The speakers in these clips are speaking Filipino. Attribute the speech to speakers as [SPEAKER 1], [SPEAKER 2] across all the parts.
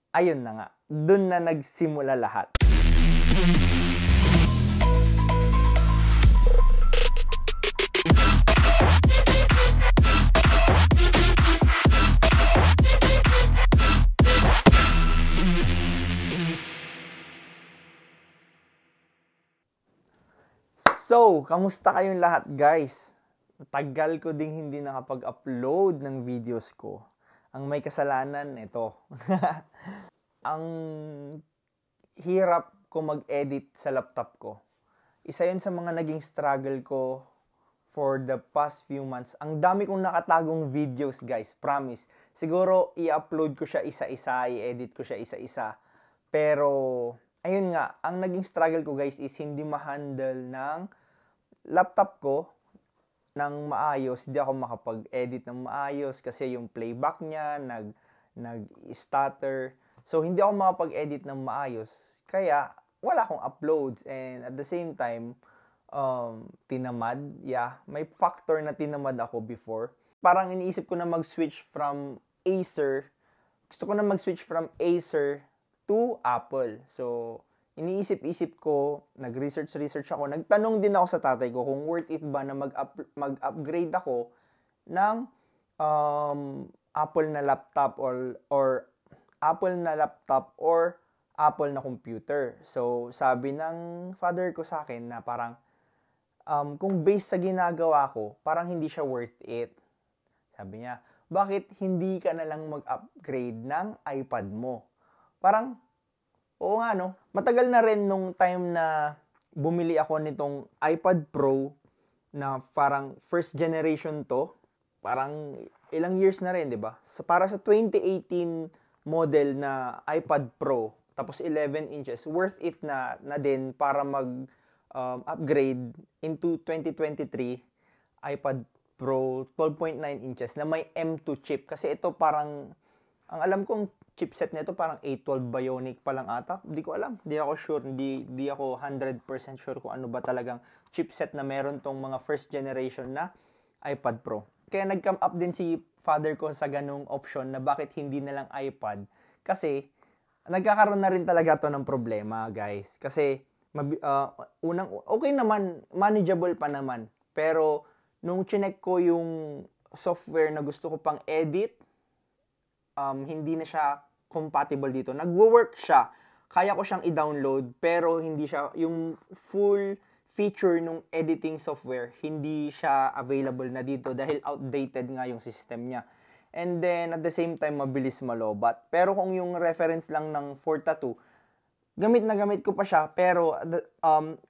[SPEAKER 1] Ayun na nga, dun na nagsimula lahat. So, kamusta kayong lahat guys? Tagal ko ding hindi nakapag-upload ng videos ko. Ang may kasalanan, ito. Ang hirap ko mag-edit sa laptop ko. Isa yun sa mga naging struggle ko for the past few months. Ang dami kong nakatagong videos guys, promise. Siguro i-upload ko siya isa-isa, i-edit ko siya isa-isa. Pero, ayun nga, ang naging struggle ko guys is hindi ma-handle ng laptop ko ng maayos. Hindi ako makapag-edit ng maayos kasi yung playback niya nag-stutter. So hindi ako makapag-edit ng maayos. Kaya wala akong uploads, and at the same time tinamad. Yeah, may factor na tinamad ako before. Parang iniisip ko na mag-switch from Acer. Gusto ko na mag-switch from Acer to Apple. So iniisip-isip ko, nag-research ako, nagtanong din ako sa tatay ko kung worth it ba na mag-upgrade ako ng Apple na laptop or Apple na laptop or Apple na computer. So, sabi ng father ko sa akin na parang kung based sa ginagawa ko, parang hindi siya worth it. Sabi niya, bakit hindi ka na lang mag-upgrade ng iPad mo? Parang, oo nga no, matagal na rin nung time na bumili ako nitong iPad Pro na parang first generation to. Parang ilang years na rin, di ba? Para sa 2018 model na iPad Pro, tapos 11 inches, worth it na din para mag-upgrade into 2023 iPad Pro 12.9 inches na may M2 chip. Kasi ito parang, ang alam kong chipset nito parang A12 Bionic pa lang ata. Hindi ko alam. Hindi ako sure. Hindi ako 100% sure kung ano ba talagang chipset na meron tong mga first generation na iPad Pro. Kaya nag-come up din si father ko sa ganung option na bakit hindi na lang iPad. Kasi nagkakaroon na rin talaga to ng problema, guys. Kasi okay naman, manageable pa naman. Pero nung chinek ko yung software na gusto ko pang edit, hindi na siya compatible dito. Nagwo-work siya. Kaya ko siyang i-download, pero hindi siya, yung full feature nung editing software, hindi siya available na dito dahil outdated nga yung system niya. And then, at the same time, mabilis malobat. Pero kung yung reference lang ng for tattoo, gamit na gamit ko pa siya, pero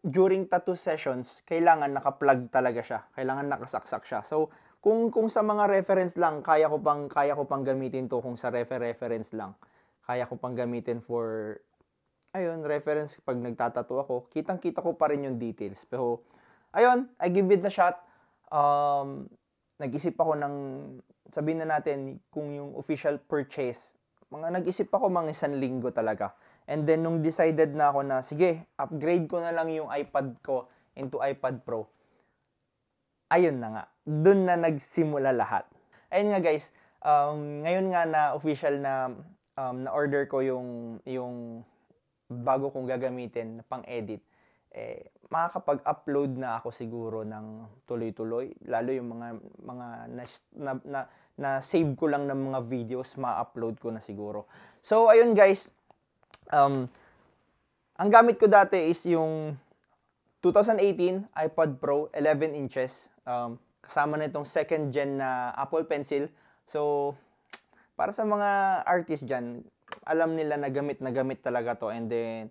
[SPEAKER 1] during tattoo sessions, kailangan naka-plug talaga siya. Kailangan nakasaksak siya. So, kung sa mga reference lang, kaya ko pang gamitin to kung sa reference lang. Kaya ko pang gamitin for ayun, reference pag nagtatato ako. Kitang-kita ko pa rin yung details. Pero ayun, I give it a shot. Nag-isip ako ng sabihin na natin kung yung official purchase. Nag-isip ako mga 1 linggo talaga. And then nung decided na ako na sige, upgrade ko na lang yung iPad ko into iPad Pro. Ayun na nga, dun na nagsimula lahat. Ayun nga guys, ngayon nga na official na na-order ko yung bago kong gagamitin pang edit, makakapag-upload na ako siguro ng tuloy-tuloy. Lalo yung mga na save ko lang ng mga videos, ma-upload ko na siguro. So, ayun guys, ang gamit ko dati is yung 2018 iPad Pro 11 inches. Kasama na itong second gen na Apple Pencil. So, para sa mga artist dyan, alam nila na gamit talaga to. And then,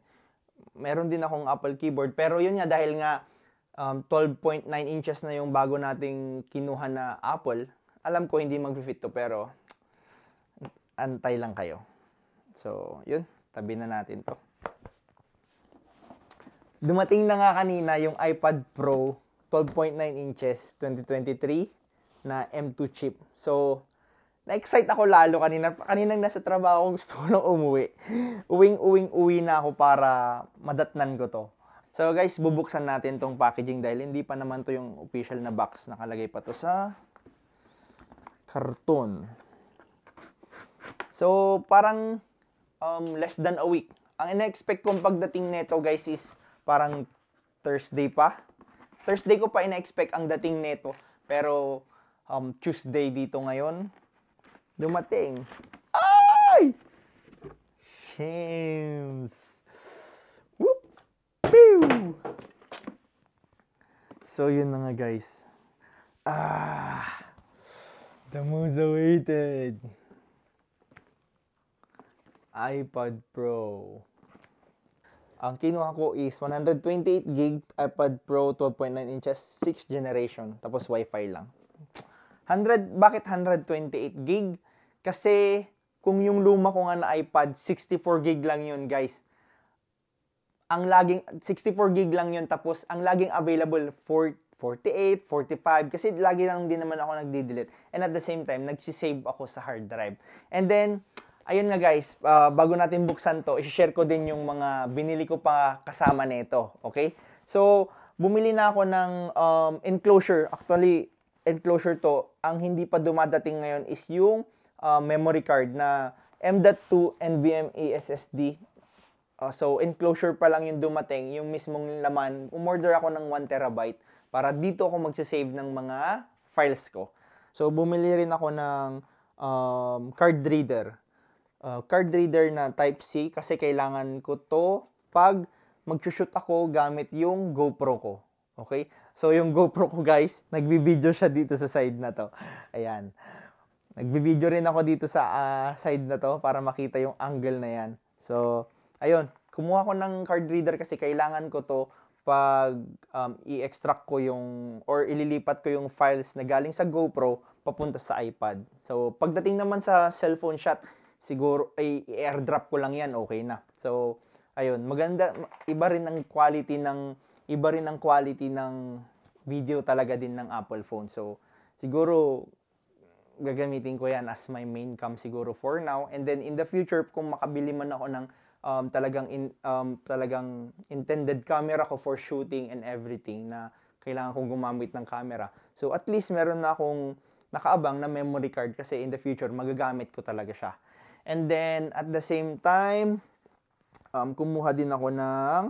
[SPEAKER 1] meron din akong Apple keyboard. Pero yun nga, dahil nga 12.9 inches na yung bago nating kinuha na Apple, alam ko hindi mag-fit to, pero antay lang kayo. So, yun. Tabi na natin to. Dumating na nga kanina yung iPad Pro 12.9 inches 2023 na M2 chip. So, na-excite ako lalo kaninang nasa trabaho, gusto ko nang umuwi. Uwi na ako para madatnan ko to. So guys, bubuksan natin tong packaging dahil hindi pa naman to yung official na box. Nakalagay pa to sa karton. So parang less than a week. Ang ina-expect kong pagdating nito guys is parang Thursday pa. Thursday ko pa ina-expect ang dating nito. Pero Tuesday dito ngayon, dumating. Ay! Shames! Whoop! Pew! So, yun na nga guys. The most awaited iPad Pro. Ang kinuha ko is 128GB iPad Pro 12.9 inches 6th generation tapos Wi-Fi lang. Bakit 128GB? Kasi kung yung luma ko nga na iPad 64GB lang yun, guys. Ang laging 64GB lang yun tapos ang laging available 48, 45 kasi lagi lang din naman ako nagdi-delete. And at the same time, nagsisave ako sa hard drive. And then ayun nga guys, bago natin buksan to, i-share ko din yung mga binili ko pa kasama nito, okay? So, bumili na ako ng enclosure. Actually, enclosure to. Ang hindi pa dumadating ngayon is yung memory card na M.2 NVMe SSD. So, enclosure pa lang yung dumating, yung mismong laman. Umorder ako ng 1TB para dito ako magsisave ng mga files ko. So, bumili rin ako ng card reader. Card reader na Type-C kasi kailangan ko to pag mag-shoot ako gamit yung GoPro ko. Okay? So, yung GoPro ko guys, nagbi-video siya dito sa side na to. Ayan. Nagbi-video rin ako dito sa side na to para makita yung angle na yan. So, ayun. Kumuha ko ng card reader kasi kailangan ko to pag i-extract ko yung or ililipat ko yung files na galing sa GoPro papunta sa iPad. So, pagdating naman sa cellphone shot, siguro ay airdrop ko lang yan, okay na. So, ayun, maganda, iba rin ang quality ng video talaga din ng Apple phone. So, siguro gagamitin ko yan as my main cam siguro for now. And then in the future kung makabili man ako ng talagang intended camera ko for shooting and everything na kailangan kong gumamit ng camera. So, at least meron na akong nakaabang na memory card kasi in the future magagamit ko talaga siya. And then, at the same time, kumuha din ako ng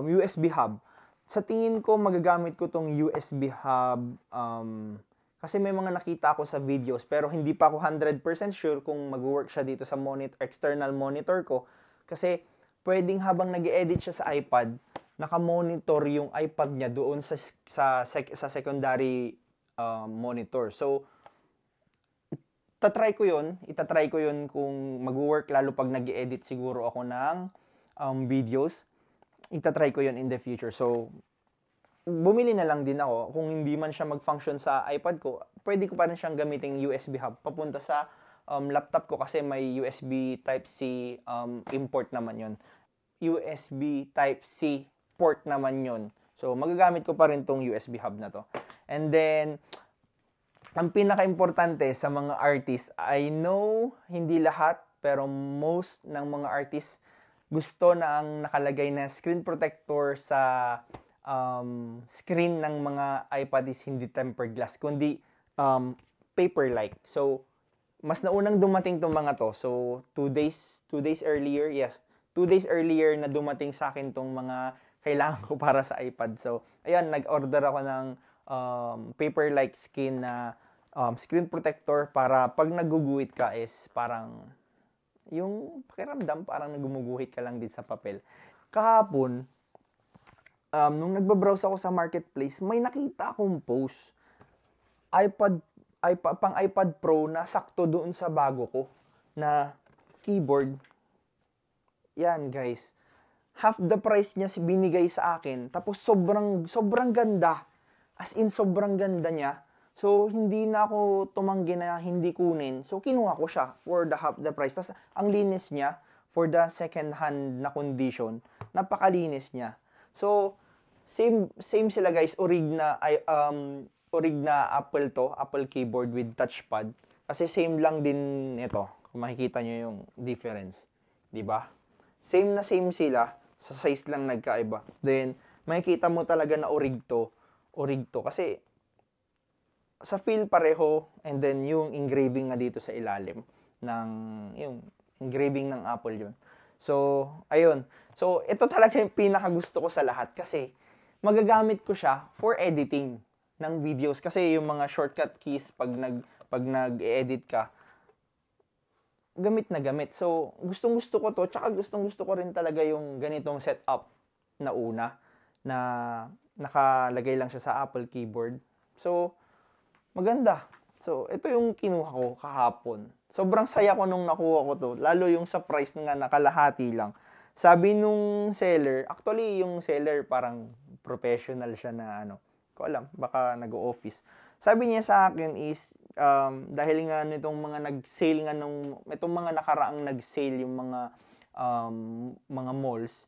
[SPEAKER 1] USB hub. Sa tingin ko, magagamit ko tong USB hub kasi may mga nakita ako sa videos pero hindi pa ako 100% sure kung mag-work siya dito sa external monitor ko. Kasi pwedeng habang nag-edit siya sa iPad, naka-monitor yung iPad niya doon sa secondary monitor. So, itatry ko yun kung mag-work lalo pag nag-edit siguro ako ng videos. Itatry ko yun in the future. So, bumili na lang din ako. Kung hindi man siya mag-function sa iPad ko, pwede ko pa rin siyang gamitin USB hub papunta sa laptop ko kasi may USB Type-C import naman yun. USB Type-C port naman yun. So, magagamit ko pa rin tong USB hub na to. And then, ang pinaka-importante sa mga artists, I know hindi lahat, pero most ng mga artists gusto na ang nakalagay na screen protector sa screen ng mga iPad is hindi tempered glass, kundi paper-like. So, mas naunang dumating tong mga to. So, 2 days earlier, yes, 2 days earlier na dumating sa akin tong mga kailangan ko para sa iPad. So, ayan, nag-order ako ng paper-like skin na screen protector para pag naguguhit ka is parang yung pakiramdam parang nagumuguhit ka lang din sa papel. Kahapon, nung nagbabrowse ako sa marketplace, may nakita akong post. Pang iPad Pro na sakto doon sa bago ko na keyboard. Yan guys. Half the price niya binigay sa akin. Tapos sobrang ganda. As in, sobrang ganda niya. So, hindi na ako tumanggi na hindi kunin. So, kinuha ko siya for the half the price. Tapos, ang linis niya for the second hand na condition. Napakalinis niya. So, same sila guys. Orig na Apple to. Apple keyboard with touchpad. Kasi same lang din ito. Kung makikita nyo yung difference. Diba? Same na same sila. Sa size lang nagkaiba. Then, makikita mo talaga na orig to. Kasi, sa feel pareho, and then yung engraving nga dito sa ilalim ng yung Engraving ng Apple yun. So, ayun. So, ito talaga yung pinakagusto ko sa lahat kasi magagamit ko siya for editing ng videos. Kasi yung mga shortcut keys pag nag-edit ka, gamit na gamit. So, gustong-gusto ko to. Tsaka gustong-gusto ko rin talaga yung ganitong setup na una na nakalagay lang siya sa Apple keyboard. So, maganda. So, ito yung kinuha ko kahapon. Sobrang saya ko nung nakuha ko to. Lalo yung sa price nga nakalahati lang. Sabi nung seller, actually yung seller parang professional siya na ano, ko alam, baka nag-office. Sabi niya sa akin is, dahil nga nitong mga nag-sale nga itong mga nakaraang nag-sale yung mga malls,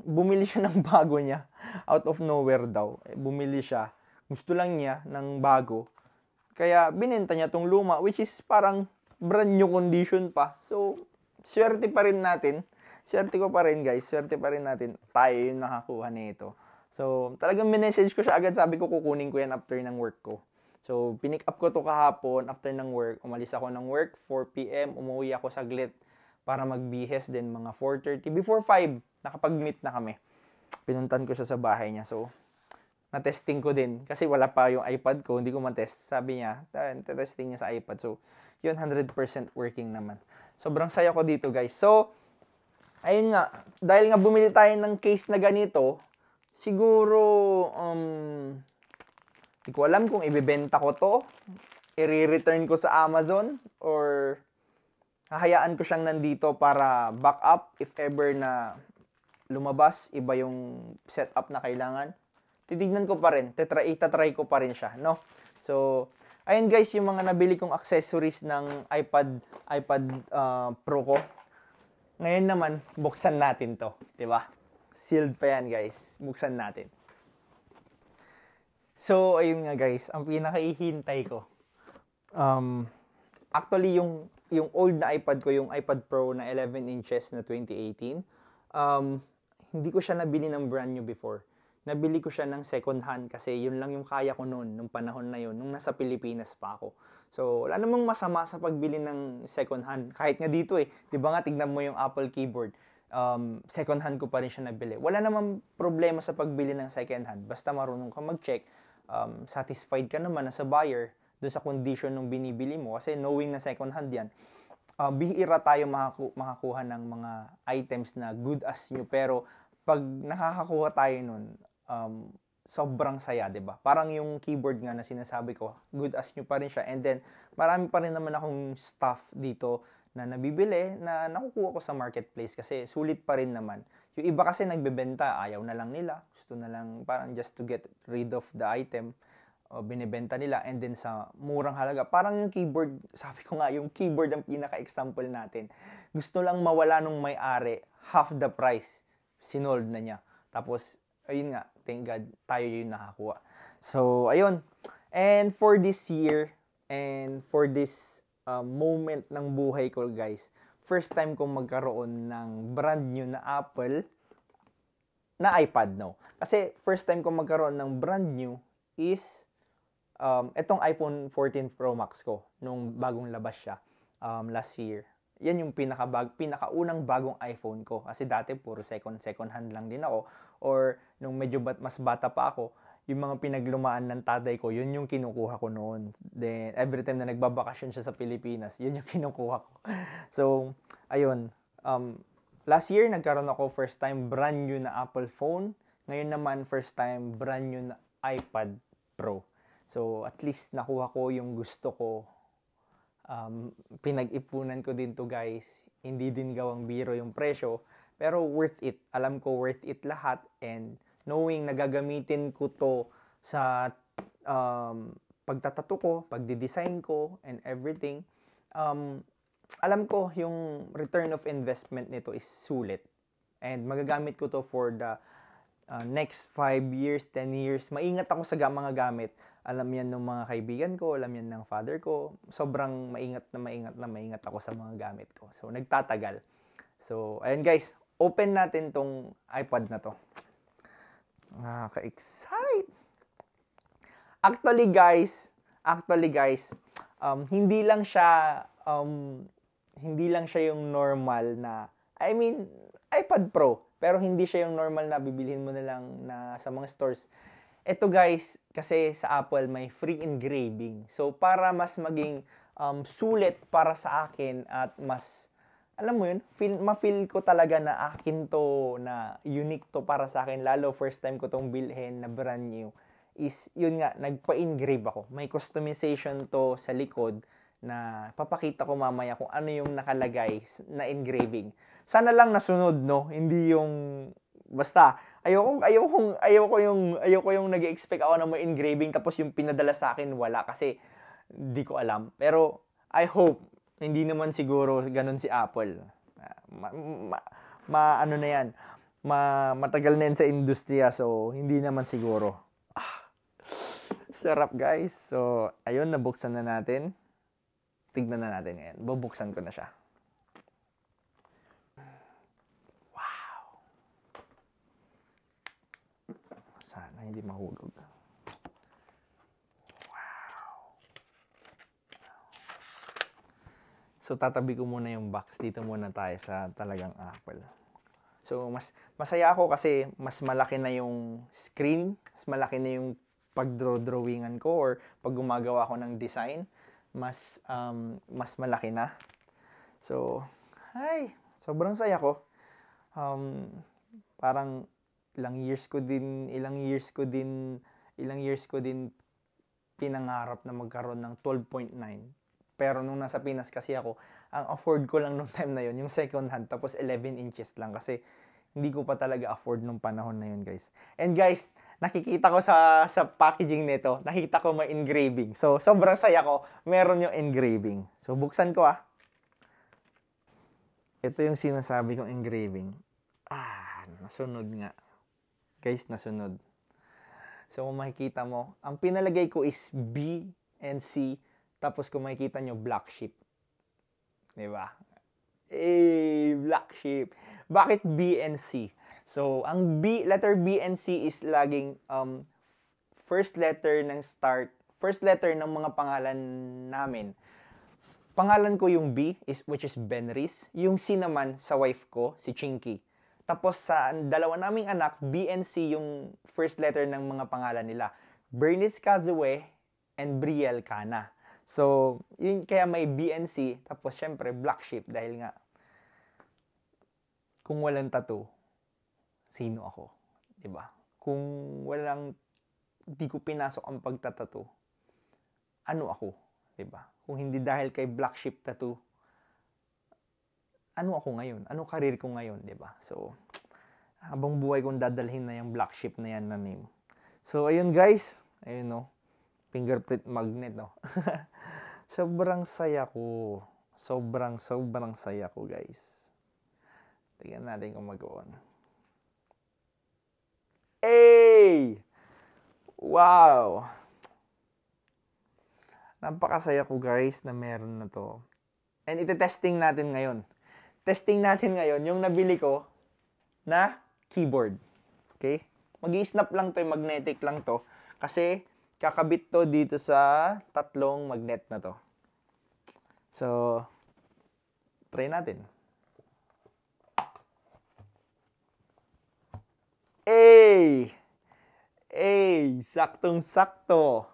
[SPEAKER 1] bumili siya ng bago niya. Out of nowhere daw. Bumili siya. Gusto lang niya ng bago. Kaya binenta niya tong luma, which is parang brand new condition pa. So, swerte pa rin natin. Swerte ko pa rin, guys. Swerte pa rin natin. Tayo yung nakakuha nito. So, talagang minessage ko siya agad. Sabi ko, kukunin ko yan after ng work ko. So, pinick up ko to kahapon after ng work. Umalis ako ng work, 4 p.m. Umuwi ako saglit para magbihes. Then, mga 4:30. Before 5, nakapag-meet na kami. Pinuntan ko siya sa bahay niya. So, na-testing ko din. Kasi wala pa yung iPad ko, hindi ko matest. Sabi niya, testing niya sa iPad. So, yun, 100% working naman. Sobrang saya ko dito, guys. So, ayun nga, dahil nga bumili tayo ng case na ganito, siguro, hindi ko alam kung ibebenta ko to, i-return ko sa Amazon, or hahayaan ko siyang nandito para backup if ever na lumabas, iba yung setup na kailangan. Titignan ko pa rin, itatry ko pa rin siya, no? So, ayun guys, yung mga nabili kong accessories ng iPad Pro ko. Ngayon naman, buksan natin to, 'di ba? Sealed pa yan, guys. Buksan natin. So, ayun nga guys, ang pinakahihintay ko. Actually, yung old na iPad ko, yung iPad Pro na 11 inches na 2018, hindi ko siya nabili ng brand new before. Nabili ko siya ng second hand kasi yun lang yung kaya ko noon, nung panahon na yun, nung nasa Pilipinas pa ako. So, wala namang masama sa pagbili ng second hand. Kahit nga dito di ba nga, tignan mo yung Apple keyboard, second hand ko pa rin siya nabili. Wala namang problema sa pagbili ng second hand. Basta marunong ka mag-check, satisfied ka naman as a buyer doon sa condition ng binibili mo. Kasi knowing na second hand yan, bihira tayo makakuha ng mga items na good as new. Pero, pag nakakakuha tayo nun, sobrang saya, 'di ba? Parang yung keyboard nga na sinasabi ko, good as new pa rin siya. And then, marami pa rin naman akong stuff dito na nabibili na nakukuha ko sa marketplace kasi sulit pa rin naman. Yung iba kasi nagbebenta, ayaw na lang nila. Gusto na lang parang just to get rid of the item. Binibenta nila and then sa murang halaga. Parang yung keyboard, sabi ko nga, yung keyboard ang pinaka-example natin. Gusto lang mawala nung may-ari, half the price. Sinold na niya. Tapos, ayun nga, thank God, tayo yung nakakuha. So, ayun. And for this year, and for this moment ng buhay ko, guys, first time kong magkaroon ng brand new na Apple na iPad, no? Kasi, first time kong magkaroon ng brand new is itong iPhone 14 Pro Max ko, nung bagong labas siya last year. Yan yung pinakaunang bagong iPhone ko. Kasi dati puro second hand lang din ako. Or nung medyo mas bata pa ako, yung mga pinaglumaan ng tatay ko, yun yung kinukuha ko noon. Then every time na nagbabakasyon siya sa Pilipinas, yun yung kinukuha ko. So, ayun. Last year nagkaroon ako first time brand new na Apple phone. Ngayon naman first time brand new na iPad Pro. So, at least nakuha ko yung gusto ko. Pinag-ipunan ko din to, guys. Hindi din gawang biro yung presyo, pero worth it. Alam ko worth it lahat, and knowing nagagamitin ko to sa pagtatato ko, pagdi-design ko, and everything, alam ko yung return of investment nito is sulit. And magagamit ko to for the next 5 years, 10 years. Maingat ako sa mga gamit. Alam yan ng mga kaibigan ko, alam yan ng father ko. Sobrang maingat ako sa mga gamit ko. So, nagtatagal. So, ayun guys, open natin tong iPad na to. Nakaka-excite! Actually guys, hindi lang siya hindi lang siya yung normal na, I mean, iPad Pro, pero hindi siya yung normal na bibilhin mo na lang na sa mga stores. Ito guys, kasi sa Apple may free engraving. So para mas maging sulit para sa akin at mas, alam mo yun, ma-feel ko talaga na akin to, na unique to para sa akin, lalo first time ko tong bilhin na brand new, is yun nga, nagpa-engrave ako. May customization to sa likod na papakita ko mamaya kung ano yung nakalagay na engraving. Sana lang nasunod, no? Hindi yung basta ayoko yung nag-expect ako na may engraving tapos yung pinadala sa akin wala, kasi di ko alam. Pero I hope hindi naman siguro ganun si Apple. Ano na yan. Matagal na yan sa industriya, so hindi naman siguro. Sarap guys. So ayun, nabuksan na natin. Tignan na natin ngayon. Bubuksan ko na siya. Wow! Sana hindi mahulog. Wow! So, tatabi ko muna yung box. Dito muna tayo sa talagang Apple. So, masaya ako kasi mas malaki na yung screen. Mas malaki na yung pag-drawingan ko or pag gumagawa ko ng design. Mas malaki na. So, sobrang saya ko. Parang ilang years ko din pinangarap na magkaroon ng 12.9. Pero nung nasa Pinas kasi ako, ang afford ko lang nung time na yon yung second hand, tapos 11 inches lang kasi hindi ko pa talaga afford nung panahon na yun, guys. And guys, nakikita ko sa packaging nito, nakita ko may engraving. So, sobrang saya ko, meron yung engraving. So, buksan ko Ito yung sinasabi kong engraving. Nasunod nga. Guys, nasunod. So, kung makikita mo, ang pinalagay ko is B and C, tapos kung makikita nyo, black sheep. Diba? Black sheep. Bakit B and C? So, ang letter B and C is laging first letter ng mga pangalan namin. Pangalan ko yung B, which is Benris. Yung C naman sa wife ko, si Chinky. Tapos sa dalawa naming anak, B and C yung first letter ng mga pangalan nila. Bernice Cazue and Brielle Cana. So, yun kaya may B and C. Tapos syempre, black sheep dahil nga kung walang tattoo, sino ako? 'Di ba? Kung di ko pinasok ang pagtatattoo, ano ako? 'Di ba? Kung hindi dahil kay black sheep tattoo, ano ako ngayon? Ano career ko ngayon, 'di ba? So, habang buhay kong dadalhin na yung black sheep na yan na name. So, ayun guys. Ayun no. Fingerprint magnet, no. Sobrang saya ko. Sobrang saya ko, guys. Tingnan natin kung mag-on. Wow! Napakasaya ko, guys, na meron na to. And ite-testing natin ngayon. Testing natin ngayon yung nabili ko na keyboard. Okay? Mag-i-snap lang to, magnetic lang to. Kasi kakabit to dito sa tatlong magnet na to. So, try natin. Saktong-sakto.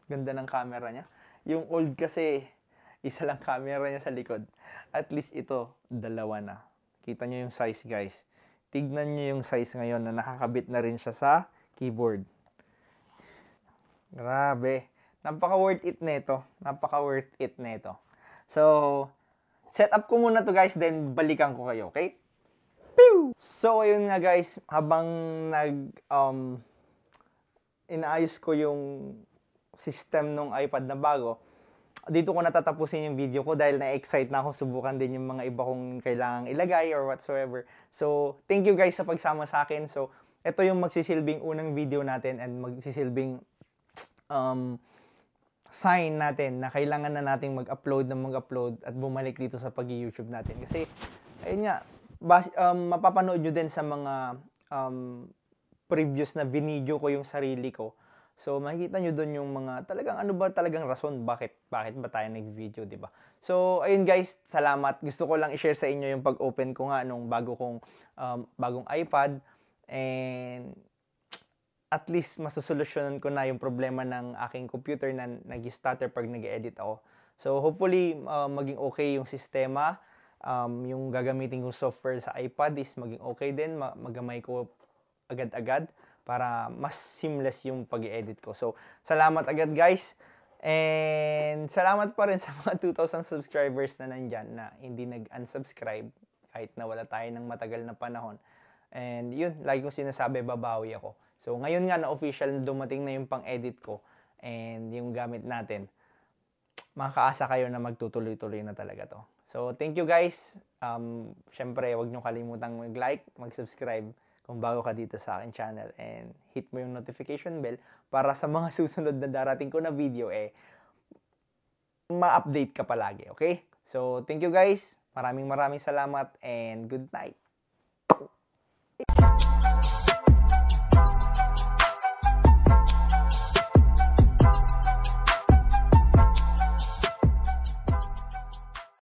[SPEAKER 1] Ganda ng camera niya. Yung old kasi, isa lang camera niya sa likod. At least ito, dalawa na. Kita nyo yung size, guys. Tignan nyo yung size ngayon na nakakabit na rin siya sa keyboard. Grabe. Napaka-worth it nito. So, set up ko muna to, guys, then balikan ko kayo, okay? Pew! So, ayun nga, guys, habang inaayos ko yung system ng iPad na bago, dito ko natatapusin yung video ko dahil na-excite na ako subukan din yung mga iba kong kailangang ilagay or whatsoever. So, thank you guys sa pagsama sa akin. So, ito yung magsisilbing unang video natin and magsisilbing sign natin na kailangan na nating mag-upload at bumalik dito sa pag-YouTube natin. Kasi, ayun nga, mapapanood nyo din sa mga previous na video ko yung sarili ko. So, makikita nyo doon yung mga talagang ano ba talagang rason bakit ba tayo nag-video, di ba? So, ayun guys, salamat. Gusto ko lang i-share sa inyo yung pag-open ko nga nung bagong iPad. And at least masusolusyonan ko na yung problema ng aking computer na nag-stutter pag nag-edit ako. So, hopefully, maging okay yung sistema. Yung gagamitin kong software sa iPad is maging okay din. Magamay ko agad-agad para mas seamless yung pag-edit ko. So, salamat agad guys. And salamat pa rin sa mga 2,000 subscribers na nandyan na hindi nag-unsubscribe kahit na wala tayo ng matagal na panahon. And yun, lagi kong sinasabi, babawi ako. So, ngayon nga na official dumating na yung pang-edit ko and yung gamit natin, makakaasa kayo na magtutuloy-tuloy na talaga to. So, thank you guys. Syempre, huwag nyo kalimutang mag-like, mag-subscribe kung bago ka dito sa akin channel, and hit mo yung notification bell para sa mga susunod na darating ko na video, ma-update ka palagi, okay? So, thank you guys. Maraming salamat and good night.